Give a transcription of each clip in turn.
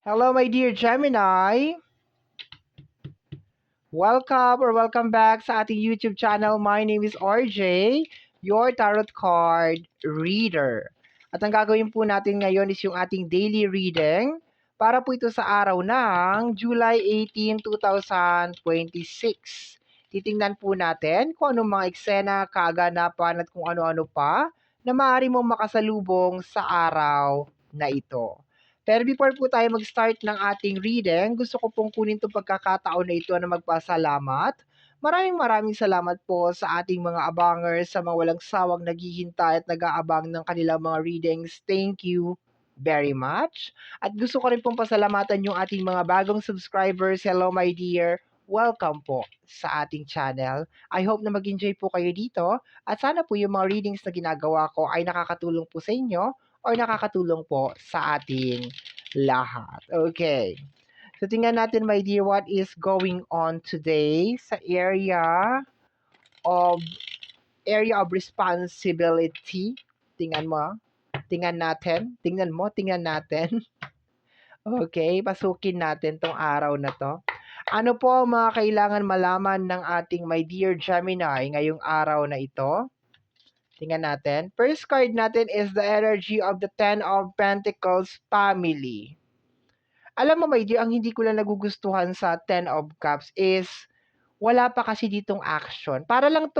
Hello, my dear Gemini. Welcome back sa ating YouTube channel. My name is RJ, your tarot card reader. At ang gagawin po natin ngayon is yung ating daily reading para po ito sa araw ng July 18, 2026. Titingnan po natin kung anong mga eksena, kaaganapan at kung ano-ano pa na maaari mong makasalubong sa araw na ito. Pero before po tayo mag-start ng ating reading, gusto ko pong kunin itong pagkakataon na ito na magpasalamat. Maraming salamat po sa ating mga abangers, sa mga walang sawang naghihintay at nag-aabang ng kanilang mga readings. Thank you very much. At gusto ko rin pong pasalamatan yung ating mga bagong subscribers. Hello my dear. Welcome po sa ating channel. I hope na mag-enjoy po kayo dito at sana po yung mga readings na ginagawa ko ay nakakatulong po sa inyo or nakakatulong po sa ating lahat. Okay. So tingnan natin my dear what is going on today sa of area of responsibility. Tingnan mo. Tingnan natin. Tingnan natin. Okay, pasukin natin tong araw na to. Ano po ang mga kailangan malaman ng ating my dear Gemini ngayong araw na ito? Tingnan natin. First card natin is the energy of the Ten of Pentacles family. Alam mo, my dear, ang hindi ko lang nagugustuhan sa Ten of Cups is wala pa kasi ditong action. Para lang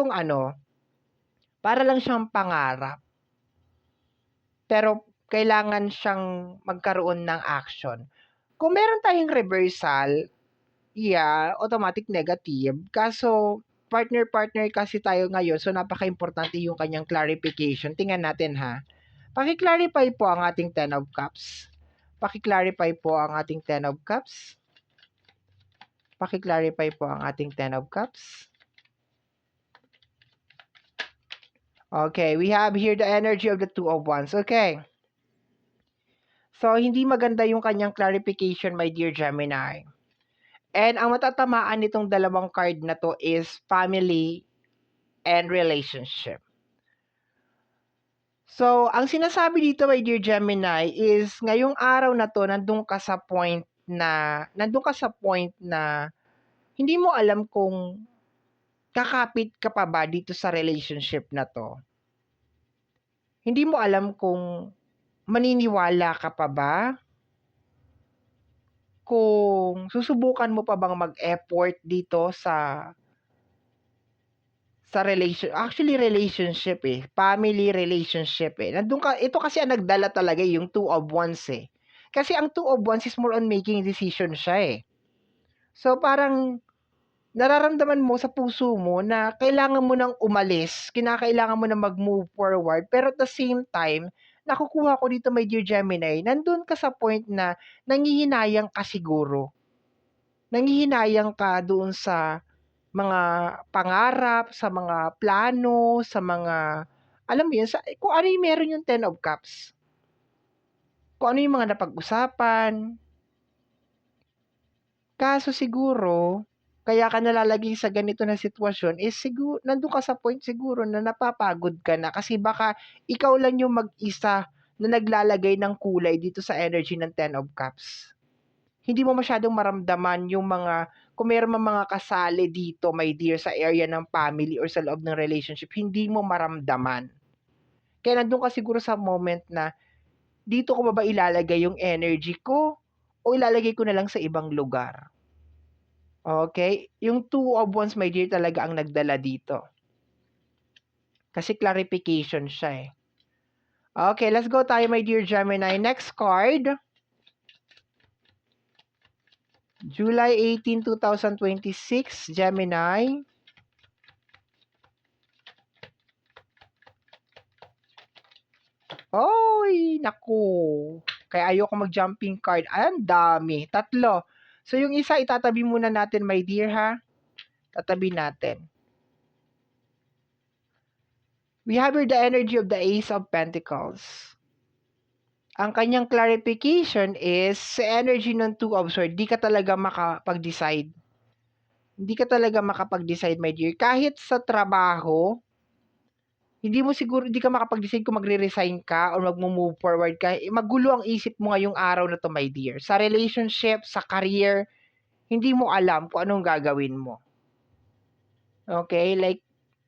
siyang pangarap. Pero kailangan siyang magkaroon ng action. Kung meron tayong reversal, yeah, automatic negative. Kaso, partner-partner kasi tayo ngayon, so napaka-importante yung kanyang clarification. Tingnan natin ha. Paki-clarify po ang ating Ten of Cups. Paki-clarify po ang ating Ten of Cups. Paki-clarify po ang ating Ten of Cups. Okay, we have here the energy of the Two of Wands. Okay. So, hindi maganda yung kanyang clarification, my dear Gemini. And ang matatamaan nitong dalawang card na to is family and relationship. So, ang sinasabi dito, my dear Gemini, is ngayong araw na to, nandun ka sa point na hindi mo alam kung kakapit ka pa ba dito sa relationship na to. Hindi mo alam kung maniniwala ka pa ba, kung susubukan mo pa bang mag-effort dito sa relationship family relationship ito kasi ang nagdala talaga yung Two of Wands kasi ang Two of Wands is more on making decision siya so parang nararamdaman mo sa puso mo na kailangan mo nang umalis, kinakailangan mo na mag-move forward, pero at the same time, nakukuha ko dito my dear Gemini, nandun ka sa point na nanghihinayang ka siguro. Nanghihinayang ka doon sa mga pangarap, sa mga plano, sa mga, alam mo yun, kung ano yung meron yung Ten of Cups. Kung ano yung mga napag-usapan. Kaso siguro, kaya ka nalalagay sa ganito na sitwasyon is siguro, nandun ka sa point siguro na napapagod ka na kasi baka ikaw lang yung mag-isa na naglalagay ng kulay dito sa energy ng Ten of Cups. Hindi mo masyadong maramdaman yung kung meron mga kasali dito, my dear, sa area ng family or sa loob ng relationship, hindi mo maramdaman. Kaya nandun ka siguro sa moment na, dito ko ba ilalagay yung energy ko o ilalagay ko na lang sa ibang lugar? Okay? Yung Two of Wands, my dear, talaga ang nagdala dito. Kasi clarification siya Okay, let's go tayo, my dear Gemini. Next card. July 18, 2026, Gemini. Oy, naku. Kaya ayoko mag-jumping card. Ay, ang dami. 3. So, yung isa, itatabi muna natin, my dear, ha? Tatabi natin. We have here the energy of the Ace of Pentacles. Ang kanyang clarification is, sa energy ng Two of Swords, di ka talaga makapag-decide. Hindi ka talaga makapag-decide, my dear. Kahit sa trabaho, hindi ka makapag-decide kung magre-resign ka or magmo-move forward ka. Magulo ang isip mo ngayong araw na 'to, my dear. Sa relationship, sa career, hindi mo alam kung anong gagawin mo. Okay? Like,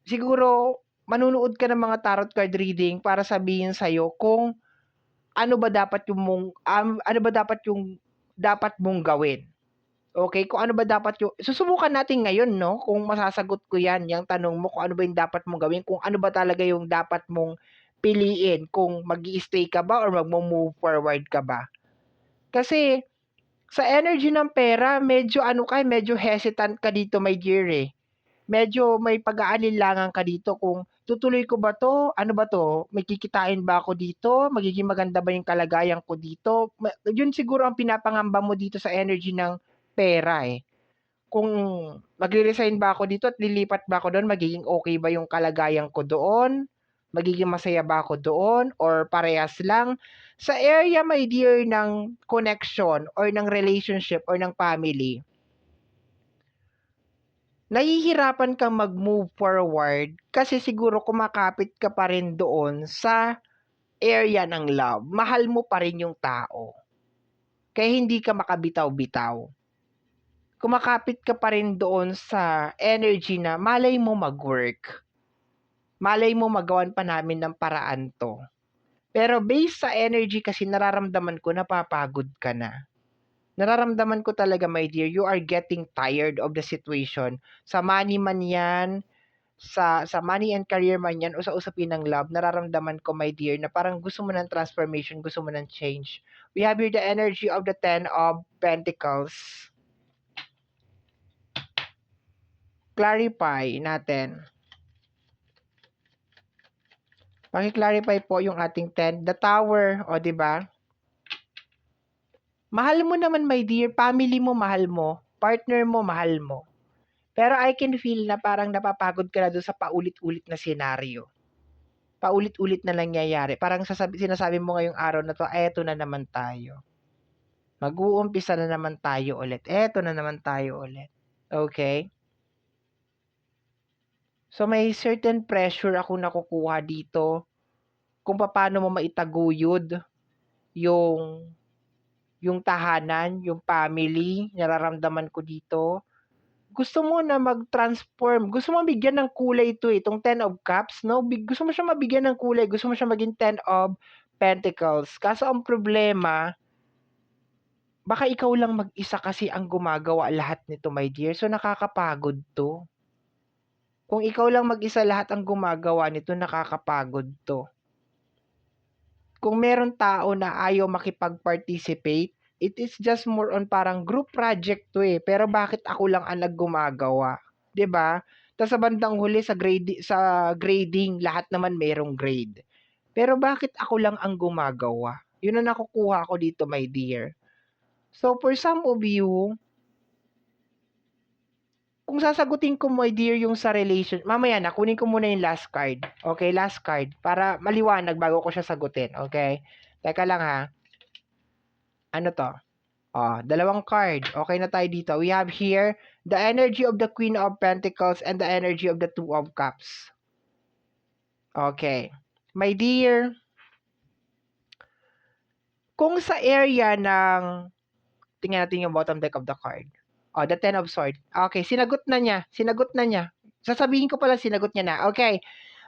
siguro manonood ka ng mga tarot card reading para sabihin sa'yo kung ano ba dapat yung dapat mong gawin. Okay, kung ano ba dapat yung susubukan natin ngayon 'no, kung masasagot ko 'yan, yang tanong mo kung ano ba yung dapat mong gawin, kung ano ba talaga yung dapat mong piliin, kung mag-i-stay ka ba or magmo-move forward ka ba. Kasi sa energy ng pera medyo hesitant ka dito, my dear, eh. Medyo may pag-aalinlangan ka dito kung tutuloy ko ba 'to, ano ba 'to, may kikitain ba ako dito, magiging maganda ba yung kalagayan ko dito. Yun siguro ang pinapangamba mo dito sa energy ng pera, eh. Kung magre-resign ba ako dito at lilipat ba ako doon, magiging okay ba yung kalagayan ko doon? Magiging masaya ba ako doon or parehas lang? Sa area, my dear, ng connection or ng relationship or ng family, nahihirapan kang mag-move forward kasi siguro kumakapit ka pa rin doon sa area ng love. Mahal mo pa rin yung tao. Kaya hindi ka makabitaw-bitaw. Kumakapit ka pa rin doon sa energy na malay mo mag-work. Malay mo magawan pa namin ng paraan 'to. Pero based sa energy kasi nararamdaman ko napapagod ka na. Nararamdaman ko talaga, my dear, you are getting tired of the situation. Sa money man 'yan, sa money and career man 'yan o sa usapin ng love, nararamdaman ko, my dear, na parang gusto mo ng transformation, gusto mo ng change. We have here the energy of the Ten of Pentacles. Clarify natin. Paki-clarify po yung ating 10. The Tower, o 'di ba? Mahal mo naman, my dear, family mo mahal mo, partner mo mahal mo. Pero I can feel na parang napapagod ka na doon sa paulit-ulit na senaryo. Paulit-ulit na nangyayari. Parang sinasabi mo ngayong araw na 'to, eto na naman tayo. Mag-uumpisa na naman tayo ulit. Eto na naman tayo ulit. Okay? So may certain pressure ako nakukuha dito kung paano mo maitaguyod yung tahanan, yung family, nararamdaman ko dito. Gusto mo na mag-transform, gusto mo bigyan ng kulay ito, itong Ten of Cups, no? Gusto mo siya mabigyan ng kulay, gusto mo siya maging Ten of Pentacles. Kaso ang problema, baka ikaw lang mag-isa kasi ang gumagawa lahat nito, my dear. So nakakapagod 'to. Kung ikaw lang mag-isa lahat ang gumagawa nito, nakakapagod 'to. Kung meron tao na ayaw makipag-participate, it is just more on parang group project 'to, eh, pero bakit ako lang ang gumagawa, 'di ba? Tas sa bandang huli sa grading lahat naman merong grade. Pero bakit ako lang ang gumagawa? 'Yun ang nakukuha ko dito, my dear. So for some of you, kung sasagutin ko, my dear, yung sa relation, mamaya na, kunin ko muna yung last card. Okay, last card. Para maliwanag bago ko siya sagutin. Okay? Teka lang ha. Ano to? Dalawang card. Okay na tayo dito. We have here the energy of the Queen of Pentacles and the energy of the Two of Cups. Okay. My dear, kung sa area ng, tingnan natin yung bottom deck of the card. The Ten of Swords. Okay, sinagot na niya. Sasabihin ko pala, sinagot niya na. Okay.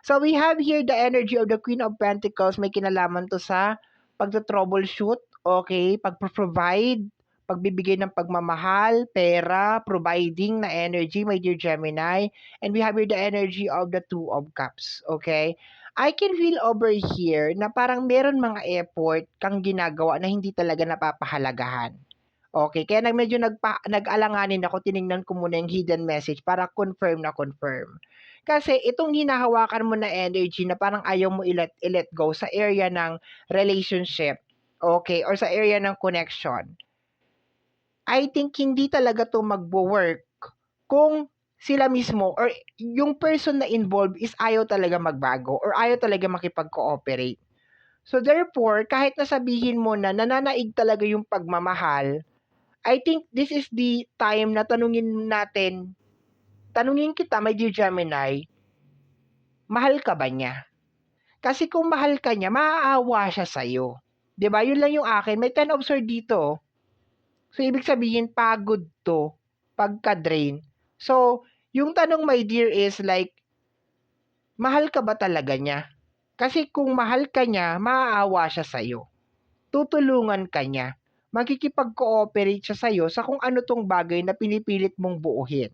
So, we have here the energy of the Queen of Pentacles. May kinalaman to sa pagta-troubleshoot. Okay. Pag-provide. Pagbibigay ng pagmamahal, pera, providing na energy, my dear Gemini. And we have here the energy of the Two of Cups. Okay. I can feel over here na parang meron mga effort kang ginagawa na hindi talaga napapahalagahan. Okay, kaya medyo nag-alanganin ako, tiningnan ko muna yung hidden message para confirm na confirm. Kasi itong hinahawakan mo na energy na parang ayaw mo i-let go sa area ng relationship, okay, or sa area ng connection. I think hindi talaga to magwo-work kung sila mismo or yung person na involved is ayaw talaga magbago or ayaw talaga makipag-cooperate. So therefore, kahit nasabihin mo na nananaig talaga yung pagmamahal, I think this is the time na tanungin kita, my dear Gemini, mahal ka ba niya? Kasi kung mahal ka niya, maaawa siya sa'yo. 'Di ba? Yun lang yung akin. May 10 of Swords dito. So, ibig sabihin, pagod to. Pagka-drain. So, yung tanong, my dear, is like, mahal ka ba talaga niya? Kasi kung mahal ka niya, maaawa siya sa'yo. Tutulungan ka niya. Makikipag-cooperate siya sa'yo sa kung ano tong bagay na pinipilit mong buuhin.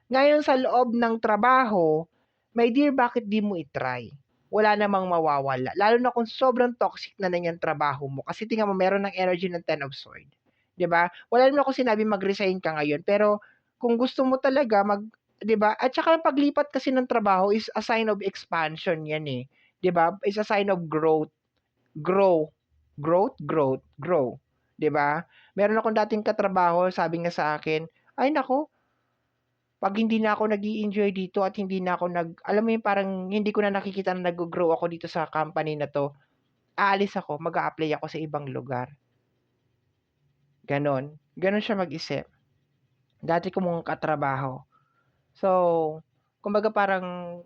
Ngayon sa loob ng trabaho, my dear, bakit di mo i-try? Wala namang mawawala. Lalo na kung sobrang toxic na yung trabaho mo. Kasi tingnan mo, meron ng energy ng Ten of Swords. 'Di ba? Wala naman ako sinabi mag-resign ka ngayon, pero kung gusto mo talaga 'di ba? At saka paglipat kasi ng trabaho is a sign of expansion 'yan eh. 'Di ba? Is a sign of growth. Grow. Grow. 'Di ba? Meron akong dating katrabaho, sabi nga sa akin, "Ay nako, pag hindi na ako nag-i-enjoy dito at hindi na ako alam mo yung parang hindi ko na nakikita na nag-grow ako dito sa company na 'to, aalis ako, mag-a-apply ako sa ibang lugar." Gano'n. Gano'n siya mag-isip. Dati ko mong katrabaho. So, kumbaga parang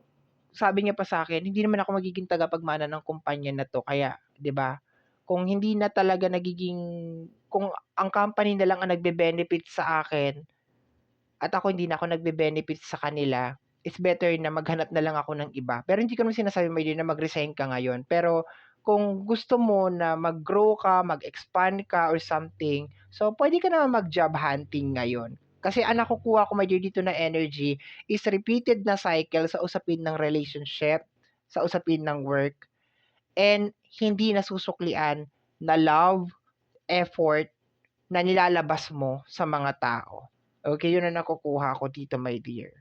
sabi niya pa sa akin, "Hindi naman ako magiging tagapagmana ng kumpanya na 'to kaya," 'di ba, kung hindi na talaga kung ang company na lang ang nagbe-benefit sa akin at ako hindi na ako nagbe-benefit sa kanila, it's better na maghanap na lang ako ng iba. Pero hindi ko naman sinasabi, my dear, na mag-resign ka ngayon. Pero kung gusto mo na mag-grow ka, mag-expand ka or something, so puwede ka naman mag-job hunting ngayon. Kasi ang nakukuha ko, my dear, dito na energy is repeated na cycle sa usapin ng relationship, sa usapin ng work, and hindi nasusuklian na love, effort na nilalabas mo sa mga tao. Okay, yun ang nakukuha ko dito, my dear.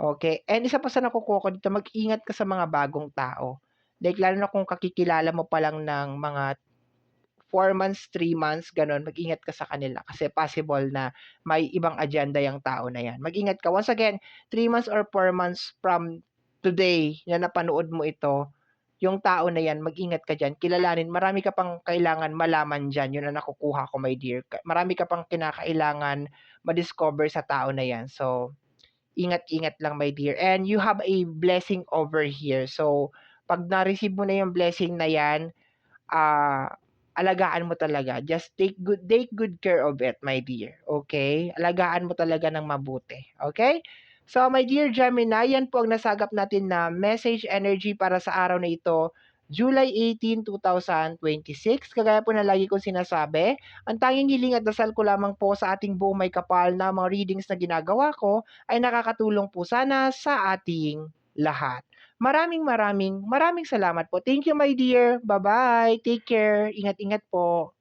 Okay, and isa pa sa nakukuha ko dito, mag-ingat ka sa mga bagong tao. Like lalo na kung kakikilala mo pa lang ng mga 4 months, 3 months, gano'n, mag-ingat ka sa kanila kasi possible na may ibang agenda yung tao na yan. Mag-ingat ka. Once again, 3 months or 4 months from today na napanood mo ito, yung tao na yan, mag-ingat ka diyan, kilalanin. Marami ka pang kailangan malaman diyan, yun ang nakukuha ko, my dear. Marami ka pang kinakailangan ma-discover sa tao na yan. So, ingat-ingat lang, my dear. And you have a blessing over here. So, pag na-receive mo na yung blessing na yan, alagaan mo talaga. Just take good care of it, my dear. Okay? Alagaan mo talaga ng mabuti. Okay? So, my dear Gemini, yan po ang nasagap natin na message energy para sa araw na ito, July 18, 2026. Kagaya po na lagi kong sinasabi, ang tanging hiling at dasal ko lamang po sa ating buong may kapal na mga readings na ginagawa ko ay nakakatulong po sana sa ating lahat. Maraming salamat po. Thank you, my dear. Bye-bye. Take care. Ingat-ingat po.